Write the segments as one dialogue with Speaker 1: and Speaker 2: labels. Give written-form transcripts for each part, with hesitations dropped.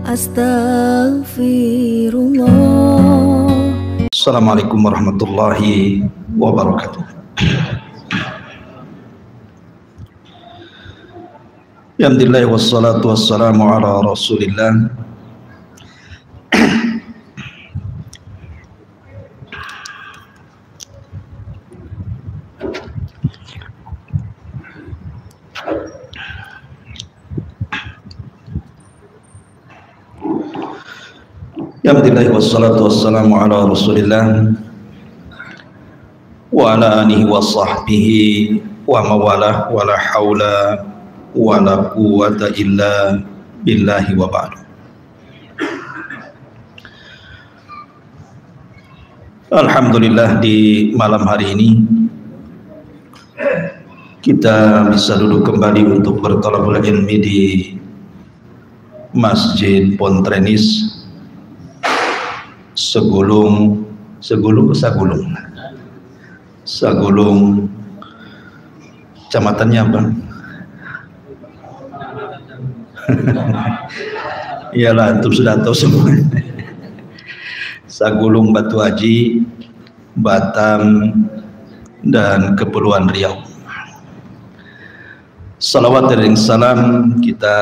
Speaker 1: Astaghfirullah.
Speaker 2: Assalamualaikum warahmatullahi wabarakatuh. Alhamdulillah wassalatu wassalamu ala Rasulillah. Alhamdulillah wassalatu wassalamu ala Rasulillah wa ala alihi wa sahbihi wa mawalah wa la hawla wa la quwwata illa billahi wa ba'du. Alhamdulillah, di malam hari ini kita bisa duduk kembali untuk berthalabul ilmi di Masjid Pontrenis Sagulung, kecamatannya apa? Iyalah, antum sudah tahu semua. Sagulung, Batu Haji, Batam, dan Kepulauan Riau. Salawat dan salam kita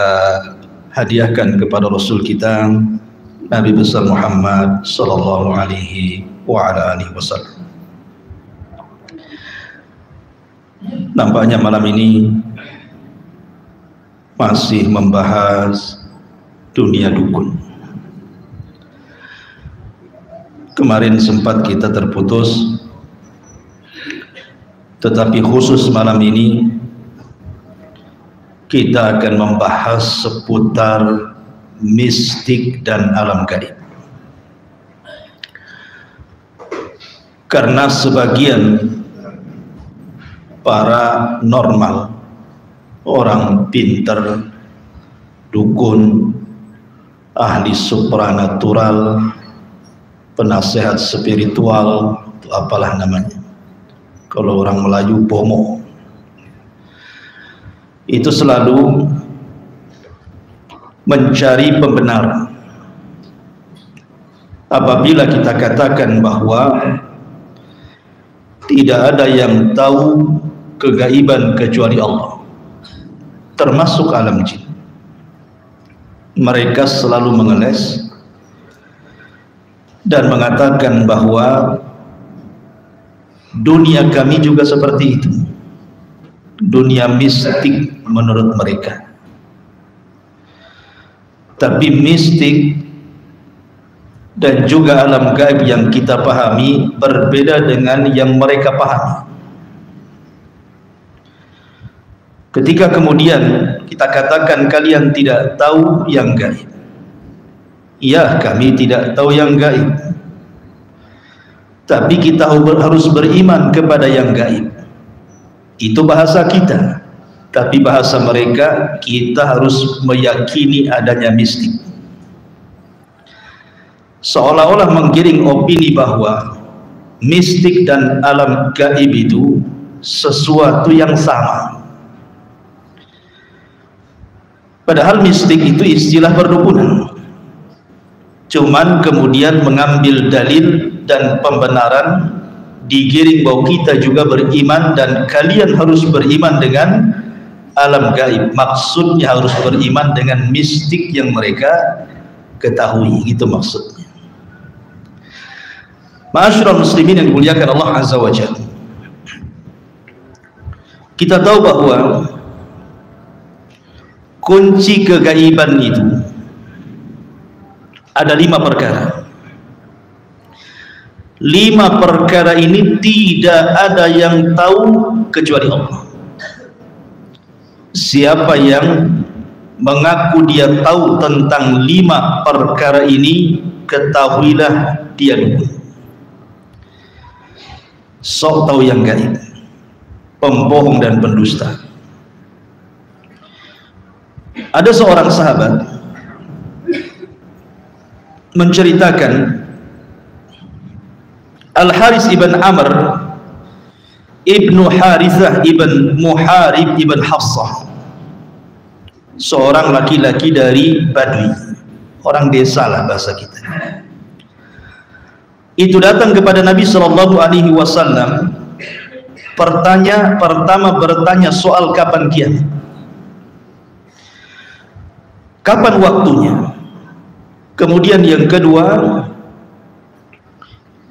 Speaker 2: hadiahkan kepada Rasul kita Nabi besar Muhammad sallallahu alaihi wa ala alihi wasallam. Nampaknya malam ini masih membahas dunia dukun. Kemarin sempat kita terputus, tetapi khusus malam ini kita akan membahas seputar mistik dan alam gaib. Karena sebagian para normal, orang pintar, dukun, ahli supranatural, penasehat spiritual, apalah namanya, kalau orang Melayu bomo, itu selalu mencari pembenaran. Apabila kita katakan bahwa tidak ada yang tahu kegaiban kecuali Allah, termasuk alam jin, mereka selalu mengeles dan mengatakan bahwa dunia kami juga seperti itu, dunia mistik menurut mereka. Tapi mistik dan juga alam gaib yang kita pahami berbeda dengan yang mereka pahami. Ketika kemudian kita katakan kalian tidak tahu yang gaib, iya, kami tidak tahu yang gaib, tapi kita harus beriman kepada yang gaib. Itu bahasa kita. Tapi bahasa mereka, kita harus meyakini adanya mistik. Seolah-olah menggiring opini bahwa mistik dan alam gaib itu sesuatu yang sama. Padahal mistik itu istilah perdukunan. Cuman kemudian mengambil dalil dan pembenaran, digiring bahwa kita juga beriman dan kalian harus beriman dengan alam gaib. Maksudnya harus beriman dengan mistik yang mereka ketahui, itu maksudnya. Ma'asyiral muslimin yang dimuliakan Allah Azza wa Jalla, kita tahu bahwa kunci kegaiban itu ada 5 perkara. 5 perkara ini tidak ada yang tahu kecuali Allah. Siapa yang mengaku dia tahu tentang 5 perkara ini, ketahuilah dia dukun. Sok tahu yang gaib, pembohong dan pendusta. Ada seorang sahabat menceritakan Al-Haris ibn Amr Ibnu Harithah ibn Muharib ibn Hafsah, seorang laki-laki dari Badui. orang desa lah bahasa kita. Itu datang kepada Nabi Shallallahu Alaihi Wasallam. Pertama bertanya soal kapan kiamat, kapan waktunya. Kemudian yang kedua,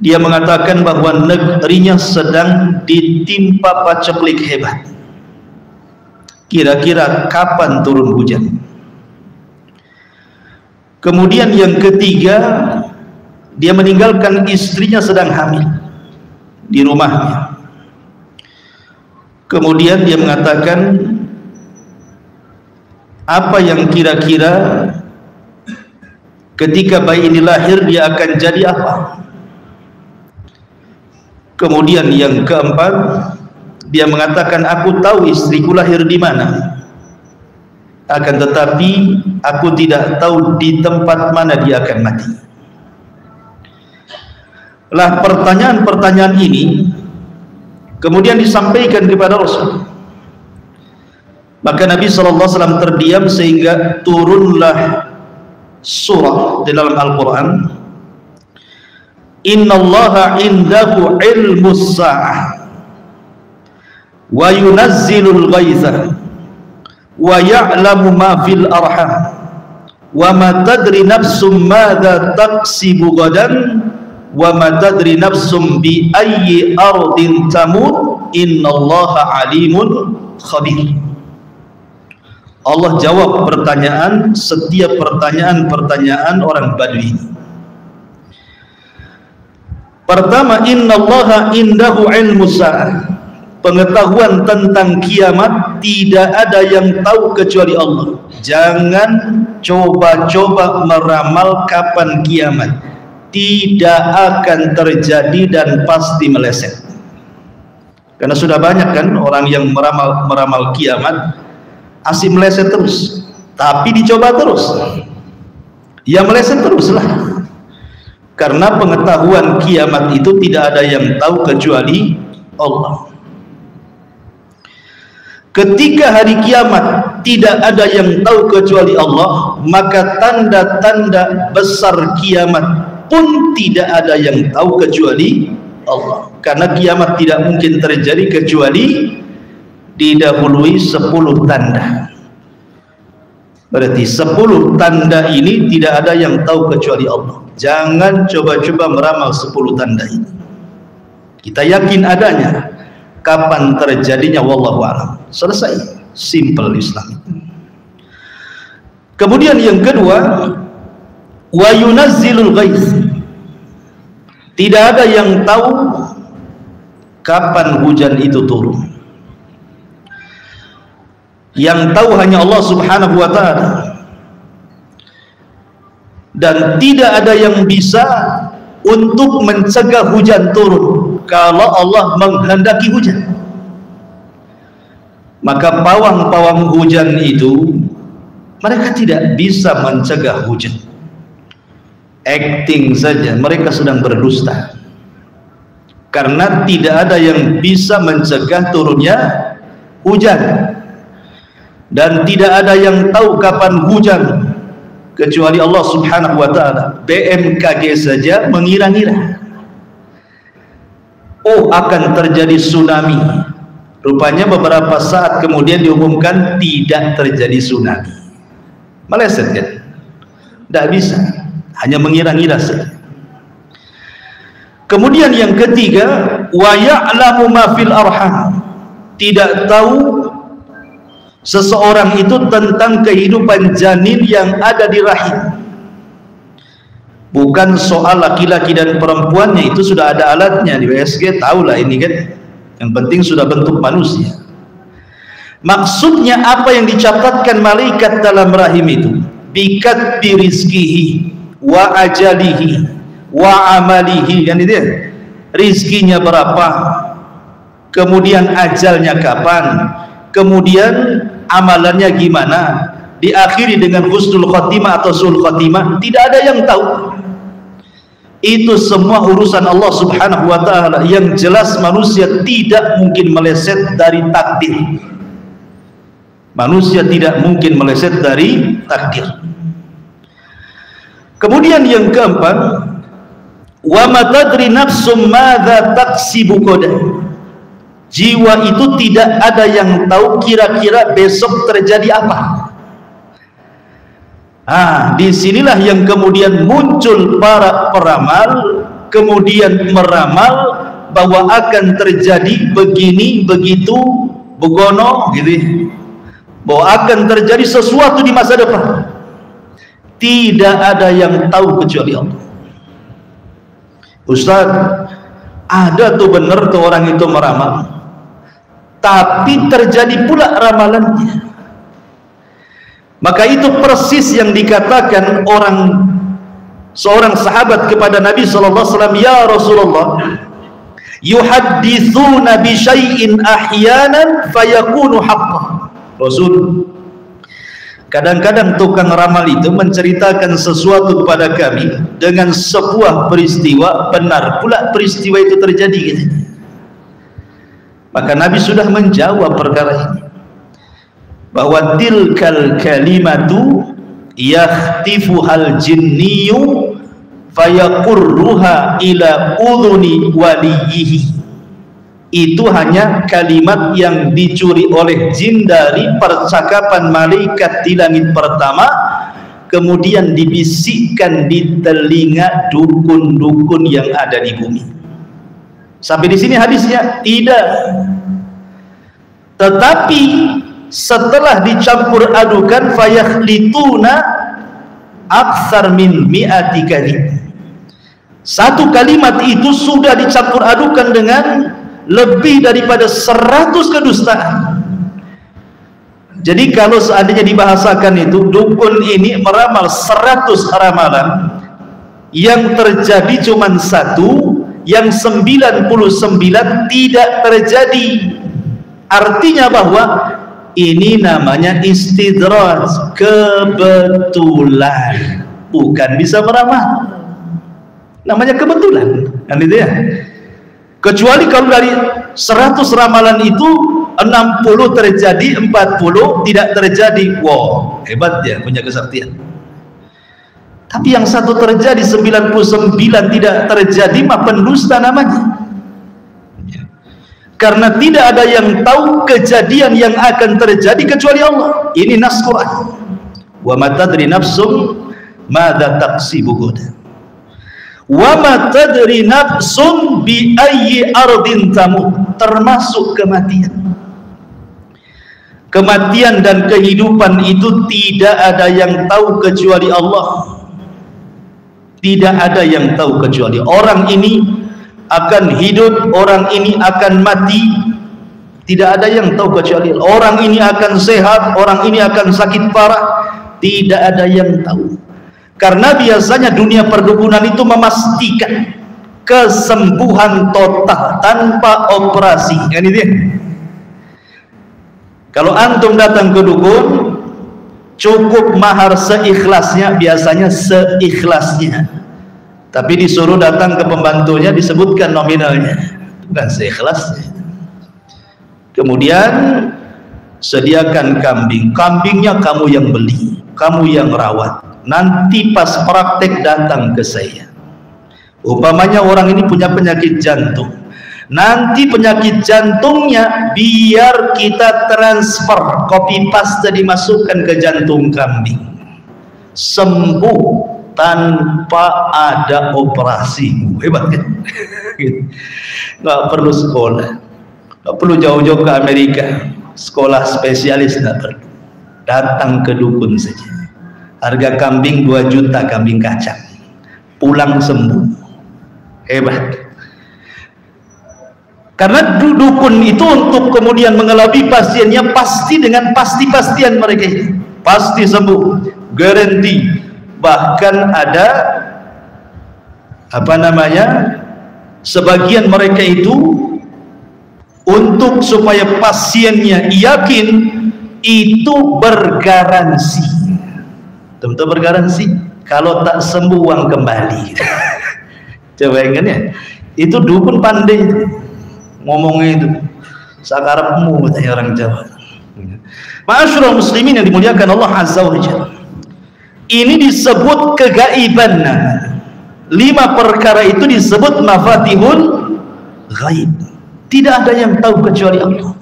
Speaker 2: dia mengatakan bahwa negerinya sedang ditimpa paceklik hebat. Kira-kira kapan turun hujan? Kemudian yang ketiga, dia meninggalkan istrinya sedang hamil di rumahnya. Kemudian dia mengatakan, apa yang kira-kira ketika bayi ini lahir dia akan jadi apa? Kemudian yang keempat, dia mengatakan, aku tahu istriku lahir di mana, akan tetapi aku tidak tahu di tempat mana dia akan mati. Lah pertanyaan-pertanyaan ini kemudian disampaikan kepada Rasul. Maka Nabi SAW terdiam sehingga turunlah surah di dalam Al-Quran, Innallaha indahu ilmus sa'ah wa yunazzilul ghaitha wa ya'lamu ma fil arham wa ma tadri nafsum madza taksibu gadan wa ma tadri nafsum bi ayyi ardin tamut innallaha alimun khabir. Allah jawab pertanyaan, setiap pertanyaan orang Badui. Pertama, innallaha indahu ilmus sa'ah, pengetahuan tentang kiamat tidak ada yang tahu kecuali Allah. Jangan coba-coba meramal kapan kiamat, tidak akan terjadi dan pasti meleset. Karena sudah banyak kan orang yang meramal kiamat, asik meleset terus, tapi dicoba terus, ya meleset teruslah. Karena pengetahuan kiamat itu tidak ada yang tahu kecuali Allah. Ketika hari kiamat tidak ada yang tahu kecuali Allah, maka tanda-tanda besar kiamat pun tidak ada yang tahu kecuali Allah. Karena kiamat tidak mungkin terjadi kecuali didahului 10 tanda. Berarti 10 tanda ini tidak ada yang tahu kecuali Allah. Jangan coba-coba meramal 10 tanda ini. Kita yakin adanya, kapan terjadinya wallahu a'lam. Selesai, simple Islam. Kemudian yang kedua, wa yunazzilul ghaits. Tidak ada yang tahu kapan hujan itu turun. Yang tahu hanya Allah Subhanahu wa ta'ala. Dan tidak ada yang bisa untuk mencegah hujan turun kalau Allah menghendaki hujan. Maka pawang-pawang hujan itu mereka tidak bisa mencegah hujan. Acting saja, mereka sedang berdusta. Karena tidak ada yang bisa mencegah turunnya hujan. Dan tidak ada yang tahu kapan hujan kecuali Allah Subhanahu wa ta'ala. BMKG saja mengira-ngira, oh akan terjadi tsunami. Rupanya beberapa saat kemudian diumumkan tidak terjadi tsunami. Meleset kan? Tidak bisa, hanya mengira-ngira saja. Kemudian yang ketiga, wa ya'lamu ma fil arham. Tidak tahu seseorang itu tentang kehidupan janin yang ada di rahim. Bukan soal laki-laki dan perempuannya, itu sudah ada alatnya di WSG, tahulah ini kan. Yang penting sudah bentuk manusia. Maksudnya apa yang dicatatkan malaikat dalam rahim itu, bikat birizkihi wa ajalihi wa amalihi, kan itu ya. Rizkinya berapa, kemudian ajalnya kapan, kemudian amalannya gimana, diakhiri dengan husnul khotimah atau su'ul khotimah, tidak ada yang tahu. Itu semua urusan Allah Subhanahu wa ta'ala. Yang jelas manusia tidak mungkin meleset dari takdir. Manusia tidak mungkin meleset dari takdir. Kemudian yang keempat, wa ma tadri nafsum madza taksibu qadan. Jiwa itu tidak ada yang tahu kira-kira besok terjadi apa. Disinilah yang kemudian muncul para peramal, kemudian meramal bahwa akan terjadi begini, begitu, begono, gitu. Bahwa akan terjadi sesuatu di masa depan. Tidak ada yang tahu kecuali Allah. Ustaz, ada tuh bener tuh orang itu meramal, tapi terjadi pula ramalannya. Maka itu persis yang dikatakan seorang sahabat kepada Nabi SAW, ya Rasulullah, yuhaddithuna bi syai'in ahyanan fayakunu haqqan. Rasul, kadang-kadang tukang ramal itu menceritakan sesuatu kepada kami dengan sebuah peristiwa, benar pula peristiwa itu terjadi, gitu. Maka Nabi sudah menjawab perkara ini, bahwa tilkal kalimatu yakhtifuhal jinniyu fayaqurruha ila udhuni waliyihi. Itu hanya kalimat yang dicuri oleh jin dari percakapan malaikat di langit pertama, kemudian dibisikkan di telinga dukun-dukun yang ada di bumi. Sampai di sini hadisnya? Tidak. Tetapi setelah dicampur adukan, fayakhlituna aktsar min mi'ati kalim. Satu kalimat itu sudah dicampur adukan dengan lebih daripada 100 kedustaan. Jadi kalau seandainya dibahasakan itu, dukun ini meramal 100 ramalan, yang terjadi cuma 1, yang 99 tidak terjadi. Artinya bahwa ini namanya istidraj, kebetulan, bukan bisa meramal, namanya kebetulan, kan itu ya. Kecuali kalau dari 100 ramalan itu 60 terjadi, 40 tidak terjadi. Wow, hebat dia, punya kesaktian. Tapi yang satu terjadi, 99 tidak terjadi, mah pendusta namanya. Karena tidak ada yang tahu kejadian yang akan terjadi kecuali Allah. Ini nas Quran. Wa ma tadri nafsum madza taksibu ghadan. Wa ma tadri nafsun bi ayyi ardin tamut. Termasuk kematian. Kematian dan kehidupan itu tidak ada yang tahu kecuali Allah. Tidak ada yang tahu kecuali orang ini akan hidup, orang ini akan mati. Tidak ada yang tahu kecuali Allah. Orang ini akan sehat, orang ini akan sakit parah. Tidak ada yang tahu. Karena biasanya dunia perdukunan itu memastikan kesembuhan total tanpa operasi. Kan itu ya? Kalau antum datang ke dukun, cukup mahar seikhlasnya, biasanya seikhlasnya. Tapi disuruh datang ke pembantunya, disebutkan nominalnya, bukan seikhlasnya. Kemudian sediakan kambing, kambingnya kamu yang beli, kamu yang rawat. Nanti pas praktek datang ke saya. Umpamanya orang ini punya penyakit jantung, nanti penyakit jantungnya biar kita transfer, copy paste dimasukkan ke jantung kambing, sembuh tanpa ada operasi. Hebat kan? Nggak perlu sekolah, nggak perlu jauh-jauh ke Amerika, sekolah spesialis nggak perlu, datang ke dukun saja. Harga kambing 2 juta, kambing kacang, pulang sembuh. Hebat. Karena dukun itu untuk kemudian mengelabui pasiennya pasti dengan pasti-pastian mereka itu. Pasti sembuh, garanti. Bahkan ada sebagian mereka itu untuk supaya pasiennya yakin itu bergaransi. Tentu bergaransi, kalau tak sembuh uang kembali. Coba ingat ya, itu dukun pandai itu. Ngomongnya itu sakarepmu, katanya orang Jawa. Ma'asyiral muslimin yang dimuliakan Allah Azza wa Jalla. Ini disebut kegaiban. 5 perkara itu disebut mafatihul ghaib. Tidak ada yang tahu kecuali Allah.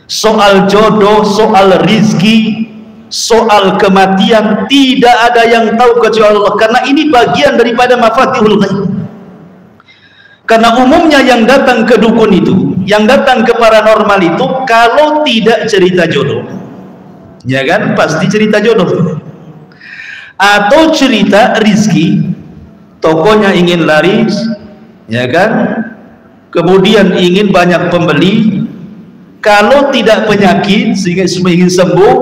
Speaker 2: Soal jodoh, soal rizki, soal kematian, tidak ada yang tahu kecuali Allah, karena ini bagian daripada mafatihul ghaib. Karena umumnya yang datang ke dukun itu, yang datang ke paranormal itu, kalau tidak cerita jodoh, ya kan, pasti cerita jodoh, atau cerita rizki, tokonya ingin laris, ya kan, kemudian ingin banyak pembeli, kalau tidak penyakit sehingga ingin sembuh,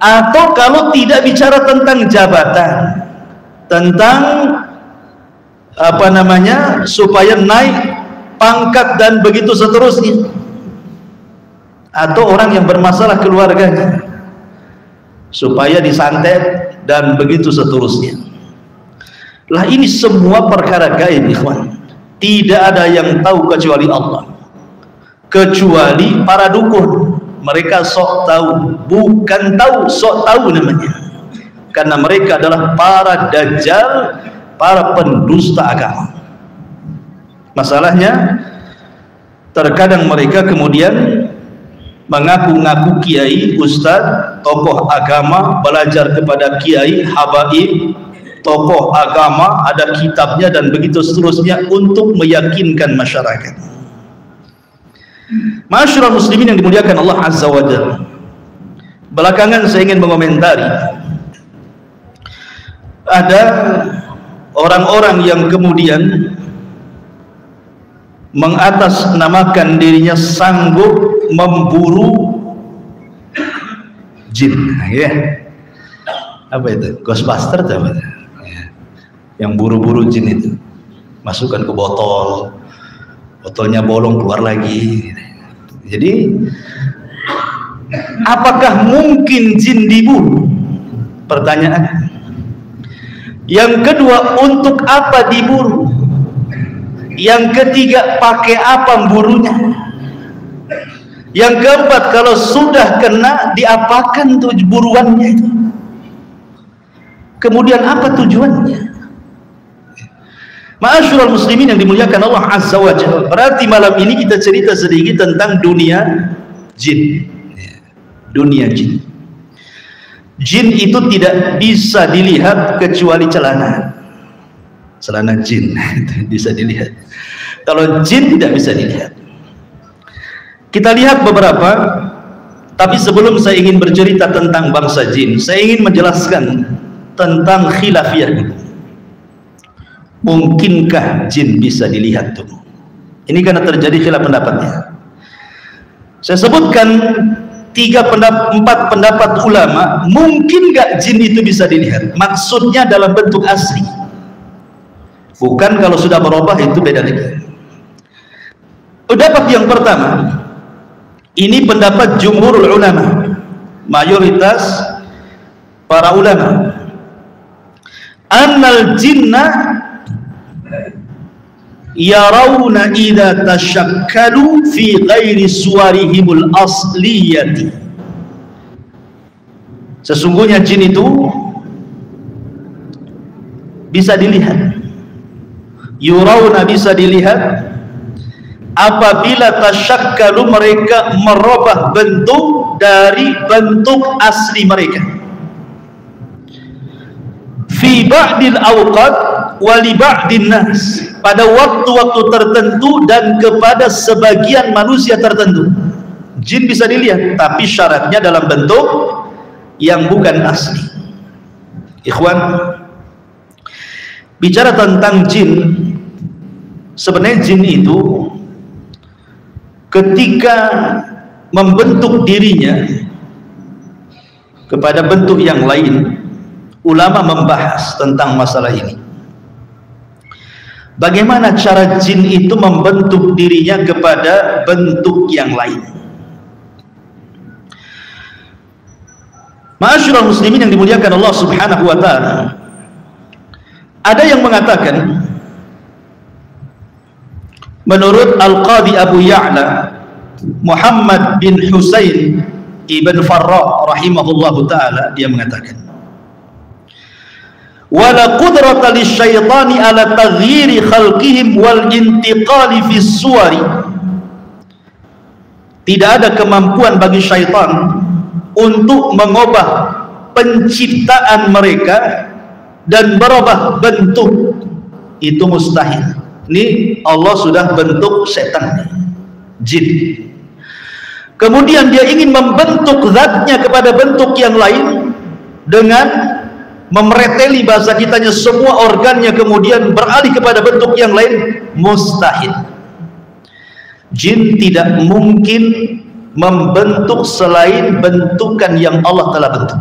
Speaker 2: atau kalau tidak bicara tentang jabatan, tentang apa namanya, supaya naik pangkat dan begitu seterusnya, atau orang yang bermasalah keluarganya supaya disantet dan begitu seterusnya. Lah, ini semua perkara gaib, ikhwan. Tidak ada yang tahu kecuali Allah, kecuali para dukun. Mereka sok tahu, bukan tahu, sok tahu namanya, karena mereka adalah para dajjal, para pendusta agama. Masalahnya terkadang mereka kemudian mengaku-ngaku kiai, ustadz, tokoh agama, belajar kepada kiai, habaib, tokoh agama, ada kitabnya dan begitu seterusnya untuk meyakinkan masyarakat. Masyarakat muslimin yang dimuliakan Allah Azza wa Jalla, belakangan saya ingin mengomentari ada orang-orang yang kemudian mengatasnamakan dirinya sanggup memburu jin, ya. Apa itu? Ghostbuster atau apa? Ya. Yang buru-buru jin itu, masukkan ke botol, botolnya bolong keluar lagi. Jadi, apakah mungkin jin diburu? Pertanyaan. Yang kedua, untuk apa diburu? Yang ketiga, pakai apa memburunya? Yang keempat, kalau sudah kena, diapakan tuh buruannya itu? Kemudian apa tujuannya? Ma'asyiral muslimin yang dimuliakan Allah Azza wa Jalla, berarti malam ini kita cerita sedikit tentang dunia jin. Dunia jin. Jin itu tidak bisa dilihat kecuali celana jin bisa dilihat. Kalau jin tidak bisa dilihat. Kita lihat beberapa, tapi sebelum saya ingin bercerita tentang bangsa jin, saya ingin menjelaskan tentang khilafiyah. Mungkinkah jin bisa dilihat tuh? Ini karena terjadi khilaf pendapatnya. Saya sebutkan 4 pendapat ulama, mungkin gak jin itu bisa dilihat? Maksudnya dalam bentuk asli, bukan kalau sudah berubah, itu beda lagi. Pendapat yang pertama, ini pendapat jumhurul ulama, mayoritas para ulama, annal jinna yarawna idza tashakkalu fi ghairi suwarihimul asliyati. Sesungguhnya jin itu bisa dilihat, yurawna bisa dilihat apabila tasyakkalu, mereka merubah bentuk dari bentuk asli mereka, fi ba'dil awqat wa li ba'din nas, pada waktu-waktu tertentu dan kepada sebagian manusia tertentu. Jin bisa dilihat, tapi syaratnya dalam bentuk yang bukan asli. Ikhwan, bicara tentang jin, sebenarnya jin itu ketika membentuk dirinya kepada bentuk yang lain, ulama membahas tentang masalah ini. Bagaimana cara jin itu membentuk dirinya kepada bentuk yang lain? Ma'asyiral muslimin yang dimuliakan Allah Subhanahu wa taala, ada yang mengatakan, menurut Al-Qadi Abu Ya'la Muhammad bin Husain ibn Farrah rahimahullahu taala, dia mengatakan, wala qudrata lisyaitani ala taghyiri khalqihim wal intiqali fis suwari. Tidak ada kemampuan bagi syaitan untuk mengubah penciptaan mereka dan berubah bentuk. Itu mustahil. Ini Allah sudah bentuk setan, jin. Kemudian dia ingin membentuk zatnya kepada bentuk yang lain dengan memereteli, bahasa kitanya, semua organnya kemudian beralih kepada bentuk yang lain. Mustahil. Jin tidak mungkin membentuk selain bentukan yang Allah telah bentuk.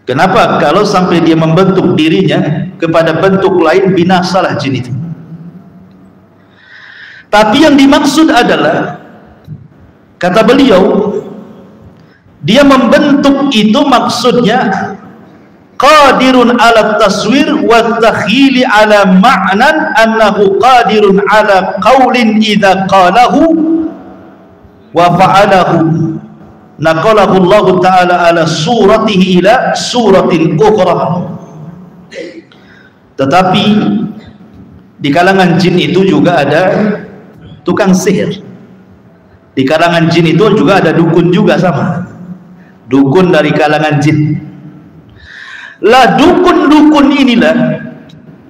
Speaker 2: Kenapa? Kalau sampai dia membentuk dirinya kepada bentuk lain, binasalah jin itu. Tapi yang dimaksud adalah, kata beliau, dia membentuk itu maksudnya qadirun ala taswir wa takhili ala ma'nan annahu qadirun ala qaulin idza qalahu wa fa'alahu naqalahu Allah ta'ala ala suratihi ila suratin ukhra. Tetapi di kalangan jin itu juga ada tukang sihir. Di kalangan jin itu juga ada dukun juga, sama dukun dari kalangan jin. Lah dukun-dukun inilah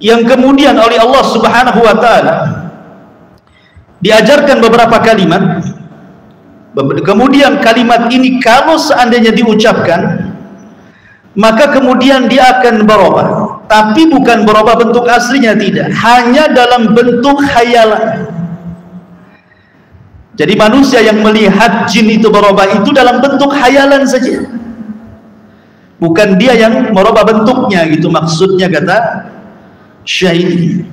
Speaker 2: yang kemudian oleh Allah Subhanahu wa taala diajarkan beberapa kalimat. Kemudian kalimat ini kalau seandainya diucapkan, maka kemudian dia akan berubah, tapi bukan berubah bentuk aslinya, tidak, hanya dalam bentuk khayalan. Jadi manusia yang melihat jin itu berubah itu dalam bentuk khayalan saja, bukan dia yang merubah bentuknya, gitu maksudnya, kata Syekh.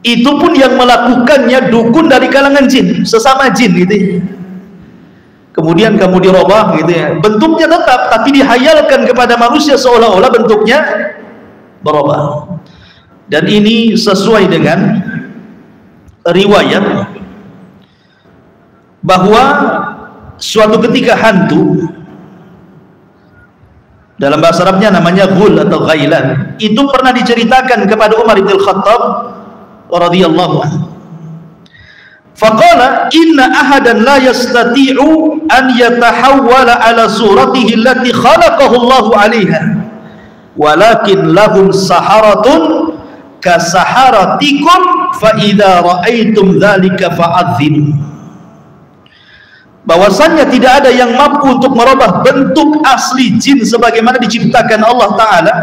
Speaker 2: Itu pun yang melakukannya dukun dari kalangan jin, sesama jin gitu ya. Kemudian kamu dirubah gitu ya, bentuknya tetap tapi dihayalkan kepada manusia seolah-olah bentuknya berubah. Dan ini sesuai dengan riwayat bahwa suatu ketika hantu, dalam bahasa Arabnya namanya ghul atau ghailan, itu pernah diceritakan kepada Umar bin Khattab radhiyallahu anhu. Faqala inna ahadan la yastati'u an yatahawwala ala suratihi allati khalaqahu Allah 'alaiha walakin lahum saharatun ka saharatikum fa idza ra'aitum dzalika fa'adzinu. Bahwasannya tidak ada yang mampu untuk merubah bentuk asli jin sebagaimana diciptakan Allah Ta'ala,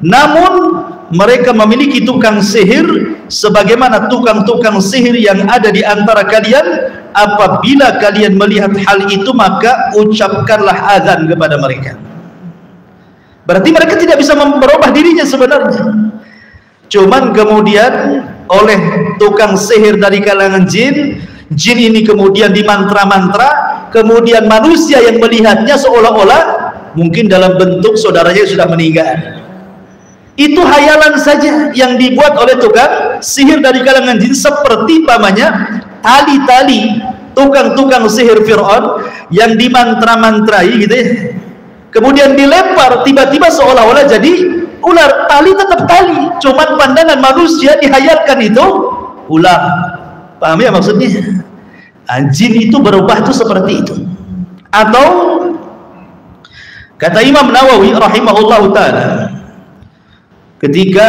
Speaker 2: namun mereka memiliki tukang sihir sebagaimana tukang-tukang sihir yang ada di antara kalian. Apabila kalian melihat hal itu, maka ucapkanlah azan kepada mereka. Berarti mereka tidak bisa merubah dirinya sebenarnya, cuman kemudian oleh tukang sihir dari kalangan jin, jin ini kemudian dimantra-mantra, kemudian manusia yang melihatnya seolah-olah mungkin dalam bentuk saudaranya sudah meninggal. Itu hayalan saja yang dibuat oleh tukang sihir dari kalangan jin, seperti pamannya tali-tali tukang-tukang sihir Fir'aun yang dimantra-mantrai gitu ya, kemudian dilempar tiba-tiba seolah-olah jadi ular. Tali tetap tali, cuman pandangan manusia dihayalkan itu ular. Paham ya maksudnya? Jin itu berubah itu seperti itu. Atau kata Imam Nawawi rahimahullahu ta'ala, ketika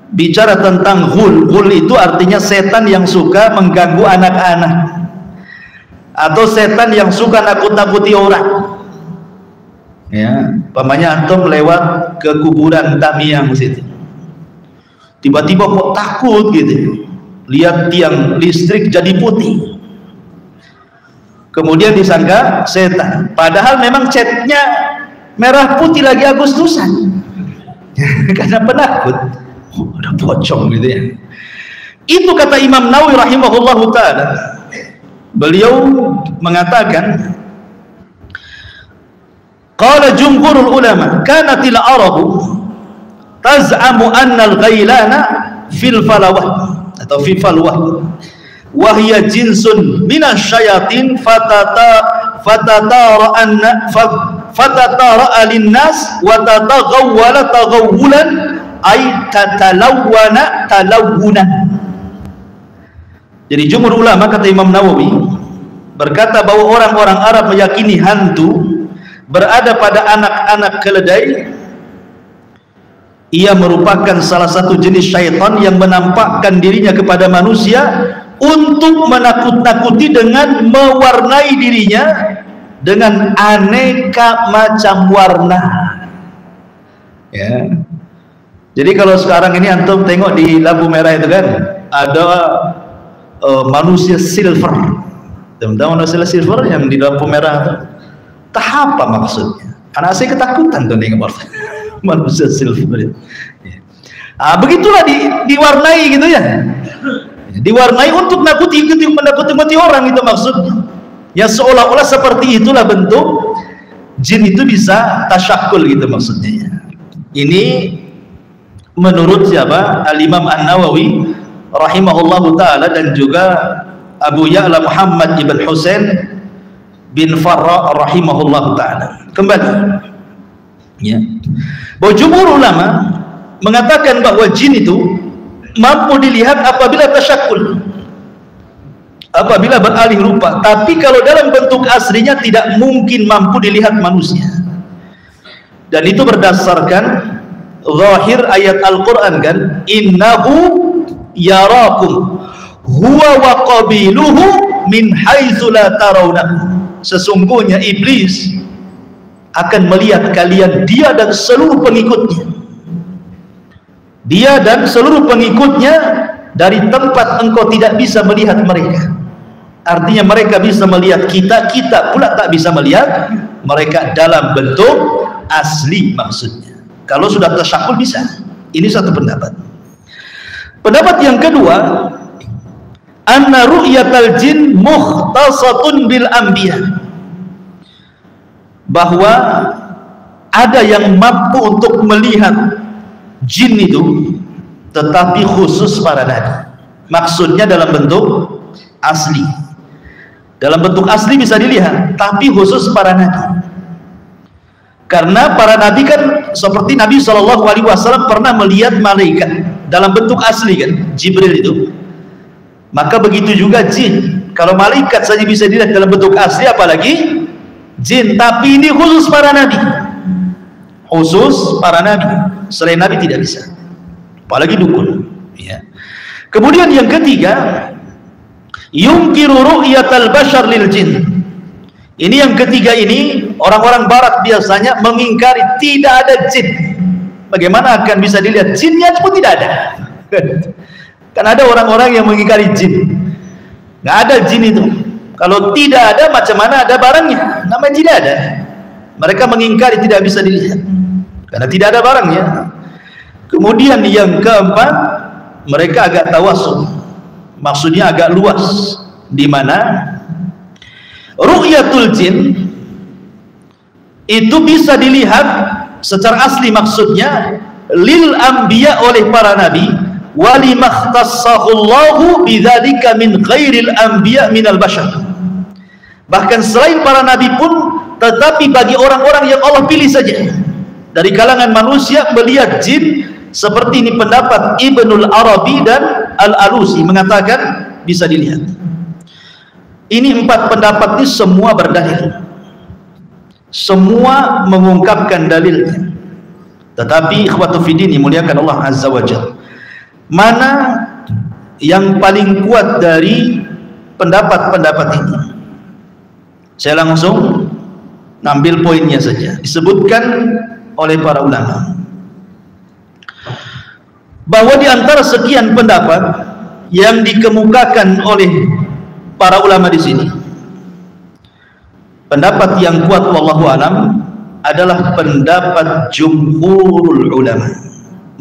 Speaker 2: bicara tentang ghul itu artinya setan yang suka mengganggu anak-anak, atau setan yang suka nakut-nakuti orang. Ya, pamannya antum lewat ke kuburan Tamiang situ, tiba-tiba kok takut gitu, lihat tiang listrik jadi putih, kemudian disangka setan, padahal memang catnya merah putih lagi Agustusan. Karena penakut, udah pocong gitu ya. Itu kata Imam Nawawi rahimahullahu ta'ala, beliau mengatakan, qala jumhurul ulama kanatil arabu taz'amu anna al-ghailana fil falawah atau fi falwah wa hiya jinsun minasyayatin fatatara'a linnas wa tataghawwala taghawwulan ay tatalawwana talawunan. Jadi jumhur ulama, kata Imam Nawawi, berkata bahwa orang-orang Arab meyakini hantu berada pada anak-anak keledai. Ia merupakan salah satu jenis syaitan yang menampakkan dirinya kepada manusia untuk menakut-nakuti dengan mewarnai dirinya dengan aneka macam warna. Ya. Jadi kalau sekarang ini antum tengok di lampu merah itu kan, ada manusia silver. Teman-teman, manusia silver yang di lampu merah itu, tak apa maksudnya? Anak saya ketakutan tuh nengok manusia silver itu. Begitulah diwarnai gitu ya. Diwarnai untuk menakuti orang, itu maksudnya. Ya seolah-olah seperti itulah bentuk jin itu bisa tasyakul gitu maksudnya. Ini menurut siapa? Al-Imam An-Nawawi rahimahullahu ta'ala dan juga Abu Ya'la Muhammad ibn Husain bin Farra rahimahullahu ta'ala. Kembali ya, bahwa jumhur ulama mengatakan bahwa jin itu mampu dilihat apabila tasyakul, apabila beralih rupa, tapi kalau dalam bentuk aslinya tidak mungkin mampu dilihat manusia. Dan itu berdasarkan zahir ayat Al-Quran kan, innahu yarakum huwa wa qabiluhu min haitsu la tarawnahu. Sesungguhnya iblis akan melihat kalian, dia dan seluruh pengikutnya, dia dan seluruh pengikutnya dari tempat engkau tidak bisa melihat mereka. Artinya mereka bisa melihat kita, kita pula tak bisa melihat mereka dalam bentuk asli maksudnya. Kalau sudah tasyakul bisa. Ini satu pendapat. Pendapat yang kedua, anna ru'yatal jin mukhtasatun bil anbiya, bahwa ada yang mampu untuk melihat jin itu tetapi khusus para nabi. Maksudnya dalam bentuk asli. Dalam bentuk asli bisa dilihat, tapi khusus para nabi. Karena para nabi kan seperti Nabi SAW pernah melihat malaikat dalam bentuk asli kan, Jibril itu. Maka begitu juga jin. Kalau malaikat saja bisa dilihat dalam bentuk asli, apalagi jin. Tapi ini khusus para nabi. Khusus para nabi. Selain nabi tidak bisa. Apalagi dukun. Ya. Kemudian yang ketiga, yungkiru ru'yatal bashar lil jin. Ini yang ketiga ini, orang-orang barat biasanya mengingkari tidak ada jin. Bagaimana akan bisa dilihat? Jinnya pun tidak ada. Kan ada orang-orang yang mengingkari jin. Nggak ada jin itu. Kalau tidak ada, macam mana ada barangnya? Namanya tidak ada. Mereka mengingkari tidak bisa dilihat karena tidak ada barangnya. Kemudian yang keempat, mereka agak tawassul. Maksudnya agak luas, di mana ru'yatul jin itu bisa dilihat secara asli, maksudnya lil anbiya, oleh para nabi, walimakhtassahullahu bidzalika min ghairil anbiya minal bashar. Bahkan selain para nabi pun, tetapi bagi orang-orang yang Allah pilih saja dari kalangan manusia melihat jin. Seperti ini pendapat Ibnul Arabi dan Al-Alusi mengatakan bisa dilihat. Ini empat pendapat ini semua berdalil, semua mengungkapkan dalilnya. Tetapi ikhwatu fiddin dimuliakan Allah Azza wa Jalla, mana yang paling kuat dari pendapat-pendapat ini? Saya langsung ngambil poinnya saja. Disebutkan oleh para ulama bahwa di antara sekian pendapat yang dikemukakan oleh para ulama di sini, pendapat yang kuat wallahu alam adalah pendapat jumhurul ulama,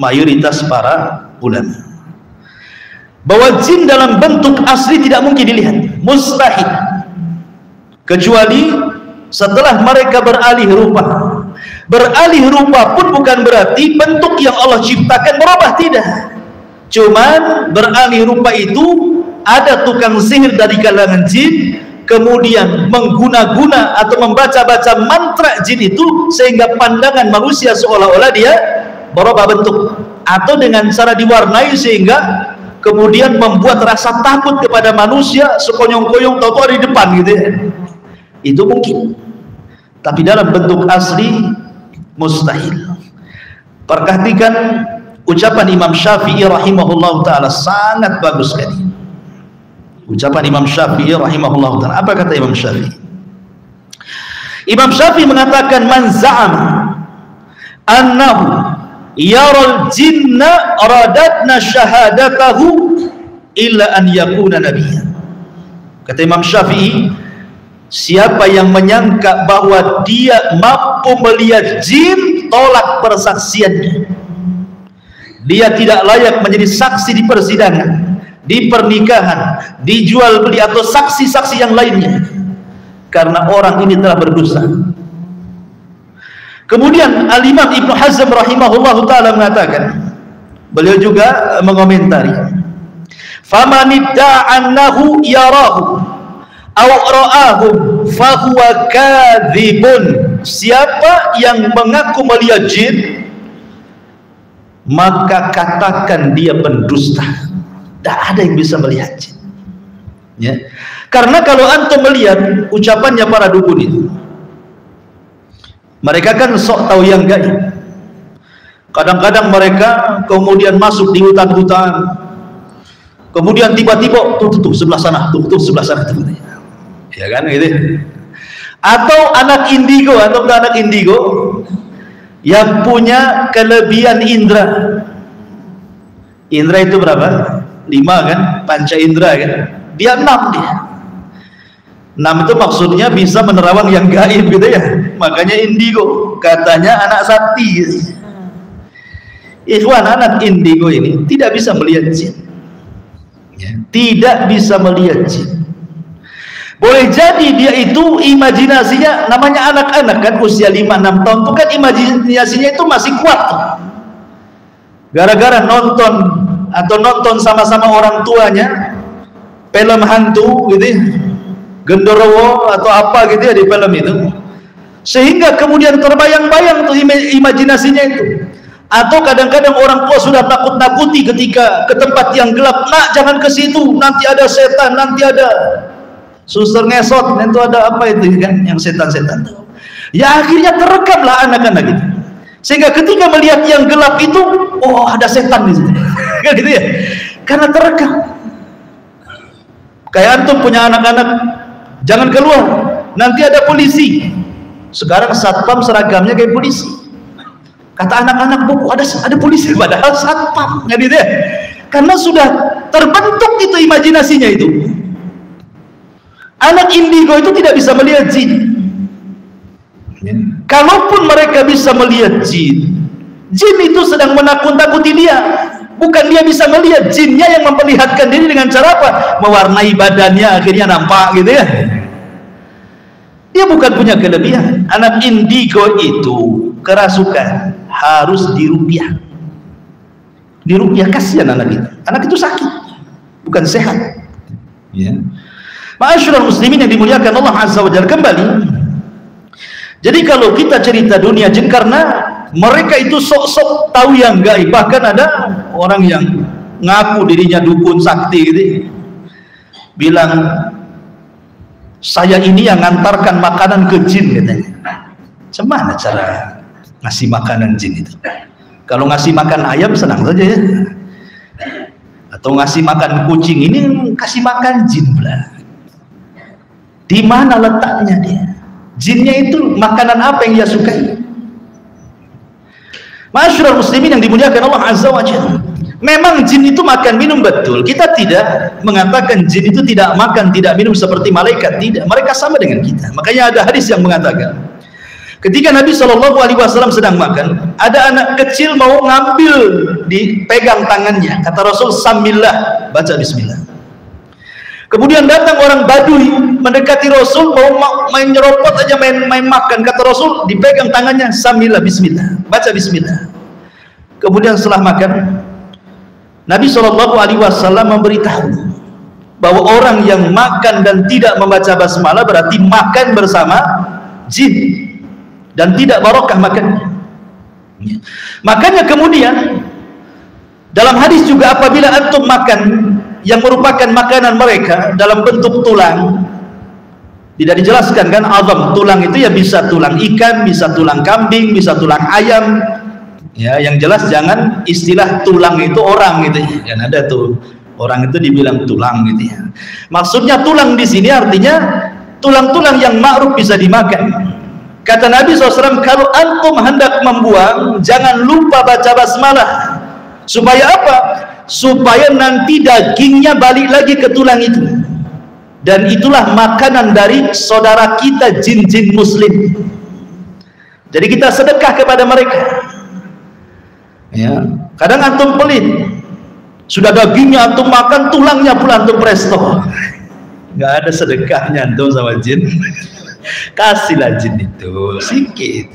Speaker 2: mayoritas para ulama, bahwa jin dalam bentuk asli tidak mungkin dilihat, mustahil, kecuali setelah mereka beralih rupa. Beralih rupa pun bukan berarti bentuk yang Allah ciptakan berubah, tidak. Cuman beralih rupa itu ada tukang sihir dari kalangan jin kemudian mengguna-guna atau membaca-baca mantra jin itu sehingga pandangan manusia seolah-olah dia berubah bentuk, atau dengan cara diwarnai sehingga kemudian membuat rasa takut kepada manusia, sekonyong-konyong tahu-tahu ada di depan gitu ya. Itu mungkin, tapi dalam bentuk asli mustahil. Perhatikan ucapan Imam Syafi'i rahimahullah ta'ala, sangat bagus sekali ucapan Imam Syafi'i rahimahullah ta'ala. Apa kata Imam Syafi'i? Imam Syafi'i mengatakan, man za'ama annahu yaral jinna radatna syahadatahu illa an yakuna nabiyyan. Kata Imam Syafi'i, siapa yang menyangka bahwa dia mampu melihat jin, tolak persaksiannya. Dia tidak layak menjadi saksi di persidangan, di pernikahan, dijual beli atau saksi-saksi yang lainnya, karena orang ini telah berdosa. Kemudian Al-Imam Ibnu Hazm rahimahullahu ta'ala mengatakan, beliau juga mengomentari, faman idda'annahu yarahu aw ra'ahu fahuwa kadzibun. Siapa yang mengaku melihat jin, maka katakan dia pendusta. Tidak ada yang bisa melihat jin ya. Karena kalau antum melihat ucapannya para dukun itu, mereka kan sok tahu yang gaib. Kadang-kadang mereka kemudian masuk di hutan-hutan, kemudian tiba-tiba tuh sebelah sana, tuh sebelah sana, ya kan gitu. Atau anak indigo, yang punya kelebihan indera. Indera itu berapa? 5 kan? Panca indera kan? Dia 6 dia. 6 itu maksudnya bisa menerawang yang gaib gitu ya. Makanya indigo, katanya anak sakti. Ikhwan, anak indigo ini tidak bisa melihat jin ya. Tidak bisa melihat jin. Boleh jadi dia itu imajinasinya, namanya anak-anak kan, usia 5-6 tahun itu kan imajinasinya itu masih kuat. Gara-gara nonton sama-sama orang tuanya film hantu gitu ya, genderuwo atau apa gitu ya di film itu, sehingga kemudian terbayang-bayang tuh imajinasinya itu. Atau kadang-kadang orang tua sudah takut-takuti ketika ke tempat yang gelap, nak jangan ke situ, nanti ada setan, nanti ada suster ngesot, itu ada apa itu kan, yang setan-setan. Ya akhirnya terekamlah anak-anak itu, sehingga ketika melihat yang gelap itu, oh ada setan di situ, kan gitu ya, karena terekam. Kayak antum punya anak-anak, jangan keluar, nanti ada polisi. Sekarang satpam seragamnya kayak polisi. Kata anak-anak, buku ada polisi, padahal satpam, gitu ya, karena sudah terbentuk itu imajinasinya itu. Anak indigo itu tidak bisa melihat jin. Kalaupun mereka bisa melihat jin, jin itu sedang menakut-nakuti dia. Bukan dia bisa melihat, jinnya yang memperlihatkan diri dengan cara apa? Mewarnai badannya, akhirnya nampak gitu ya. Dia bukan punya kelebihan. Anak indigo itu kerasukan, harus dirupiah. Dirupiah, kasihan anak itu. Anak itu sakit, bukan sehat ya. Ma'asyiral muslimin yang dimuliakan Allah Azza wa Jalla, kembali. Jadi kalau kita cerita dunia jin, karena mereka itu sok-sok tahu yang gaib. Bahkan ada orang yang ngaku dirinya dukun sakti gitu, bilang saya ini yang ngantarkan makanan ke jin katanya. Gimana cara ngasih makanan jin itu? Kalau ngasih makan ayam senang saja ya, atau ngasih makan kucing, ini kasih makan jin pula. Di mana letaknya dia? Jinnya itu makanan apa yang dia sukai? Ma'asyiral muslimin yang dimuliakan Allah Azza wa Jalla, memang jin itu makan minum, betul. Kita tidak mengatakan jin itu tidak makan, tidak minum seperti malaikat, tidak. Mereka sama dengan kita. Makanya ada hadis yang mengatakan, ketika Nabi SAW sedang makan, ada anak kecil mau ngambil, dipegang tangannya. Kata Rasul, samillah, baca bismillah. Kemudian datang orang Badui mendekati Rasul, mau main nyerobot aja, main makan. Kata Rasul, dipegang tangannya, samillah, bismillah, baca bismillah. Kemudian setelah makan, Nabi SAW memberitahu bahwa orang yang makan dan tidak membaca basmalah berarti makan bersama jin dan tidak barokah makannya. Makanya kemudian dalam hadis juga apabila antum makan yang merupakan makanan mereka dalam bentuk tulang, tidak dijelaskan kan azam, tulang itu ya bisa tulang ikan, bisa tulang kambing, bisa tulang ayam. Ya, yang jelas jangan istilah tulang itu orang gitu ya. Kan ada tuh orang itu dibilang tulang gitu ya. Maksudnya tulang di sini artinya tulang-tulang yang ma'ruf bisa dimakan. Kata Nabi SAW, kalau antum hendak membuang, jangan lupa baca basmalah. Supaya apa? Supaya nanti dagingnya balik lagi ke tulang itu. Dan itulah makanan dari saudara kita jin-jin muslim. Jadi kita sedekah kepada mereka. Ya, kadang antum pelit, sudah dagingnya antum makan, tulangnya pula antum presto. Nggak ada sedekahnya antum sama jin. Kasihlah jin itu sedikit,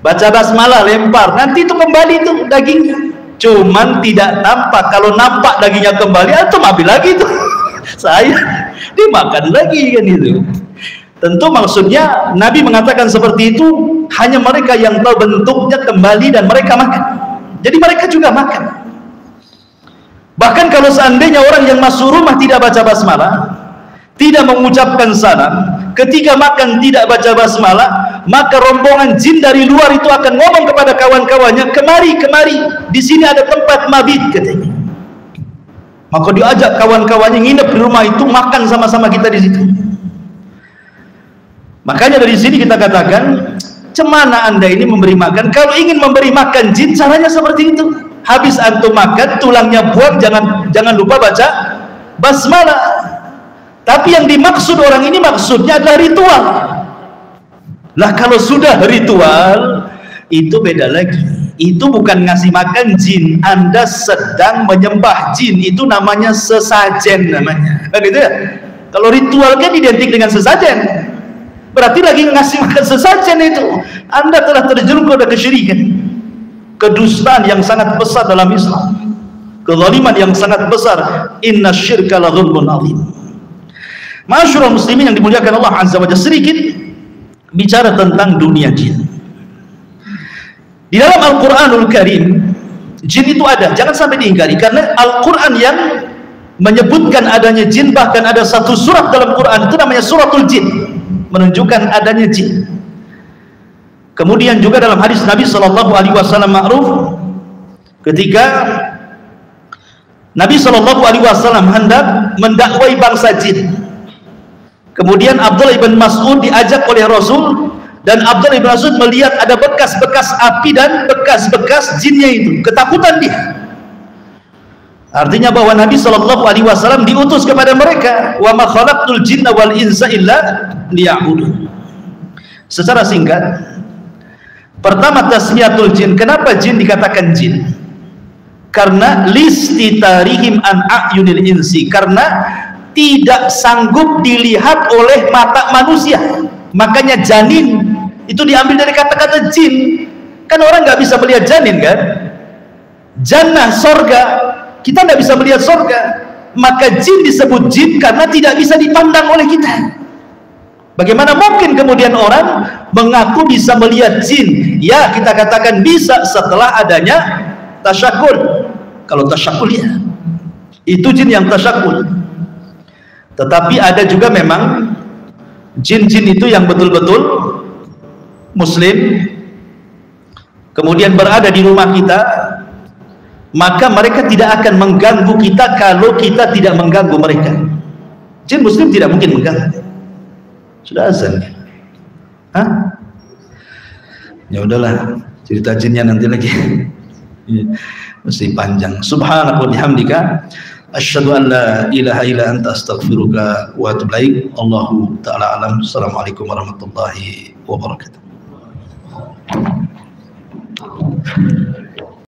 Speaker 2: baca basmalah, lempar, nanti itu kembali itu dagingnya. Cuman tidak nampak. Kalau nampak dagingnya kembali, antum ambil lagi itu. Saya dimakan lagi kan itu. Tentu maksudnya Nabi mengatakan seperti itu hanya mereka yang tahu bentuknya kembali dan mereka makan. Jadi mereka juga makan. Bahkan kalau seandainya orang yang masuk rumah tidak baca basmalah, tidak mengucapkan salam, ketika makan tidak baca basmalah, maka rombongan jin dari luar itu akan ngomong kepada kawan-kawannya, kemari, di sini ada tempat mabit katanya. Maka diajak kawan-kawannya nginep di rumah itu, makan sama-sama kita di situ. Makanya dari sini kita katakan, cemana anda ini memberi makan? Kalau ingin memberi makan jin, caranya seperti itu. Habis antum makan, tulangnya buang, jangan lupa baca basmalah. Tapi yang dimaksud orang ini maksudnya adalah ritual. Lah kalau sudah ritual, itu beda lagi. Itu bukan ngasih makan jin, anda sedang menyembah jin. Itu namanya sesajen namanya. Kan gitu ya? Kalau ritual kan identik dengan sesajen, berarti lagi ngasih makan sesajen itu. Anda telah terjerumus pada kesyirikan, kedustaan yang sangat besar dalam Islam, kezaliman yang sangat besar. Inna syirka la dzulmun adzim. Masyurul muslimin yang dimuliakan Allah Azza wa Jalla, sedikit bicara tentang dunia jin. Di dalam Al-Quranul Karim, jin itu ada, jangan sampai diingkari, karena Al-Quran yang menyebutkan adanya jin, bahkan ada satu surat dalam Quran itu namanya suratul jin, menunjukkan adanya jin. Kemudian juga dalam hadis Nabi SAW ma'ruf, ketika Nabi SAW hendak mendakwai bangsa jin, kemudian Abdullah ibn Mas'ud diajak oleh Rasul, dan Abdullah ibn Mas'ud melihat ada bekas-bekas api dan bekas-bekas jinnya itu, ketakutan dia. Artinya bahwa Nabi SAW diutus kepada mereka, wa ma khalaqtul jinna wal insa illa liya'budun. Secara singkat, pertama tasmiyatul jin. Kenapa jin dikatakan jin? Karena listitarihim an a'yunil insi, karena tidak sanggup dilihat oleh mata manusia. Makanya janin itu diambil dari kata-kata jin. Kan orang nggak bisa melihat janin kan? Jannah, sorga, kita nggak bisa melihat sorga. Maka jin disebut jin karena tidak bisa dipandang oleh kita. Bagaimana mungkin kemudian orang mengaku bisa melihat jin? Ya, kita katakan bisa setelah adanya tasyakul. Kalau tasyakul ya, itu jin yang tasyakul. Tetapi ada juga memang jin-jin itu yang betul-betul muslim, kemudian berada di rumah kita, maka mereka tidak akan mengganggu kita kalau kita tidak mengganggu mereka. Jin muslim tidak mungkin mengganggu. Sudah azan. Hah? Ya udahlah, cerita jinnya nanti lagi. Mesti panjang. Subhanaka wa bihamdika asyhadu an la ilaha illa anta astaghfiruka wa atubu ilaik. Allahu ta'ala alam. Assalamualaikum warahmatullahi wabarakatuh.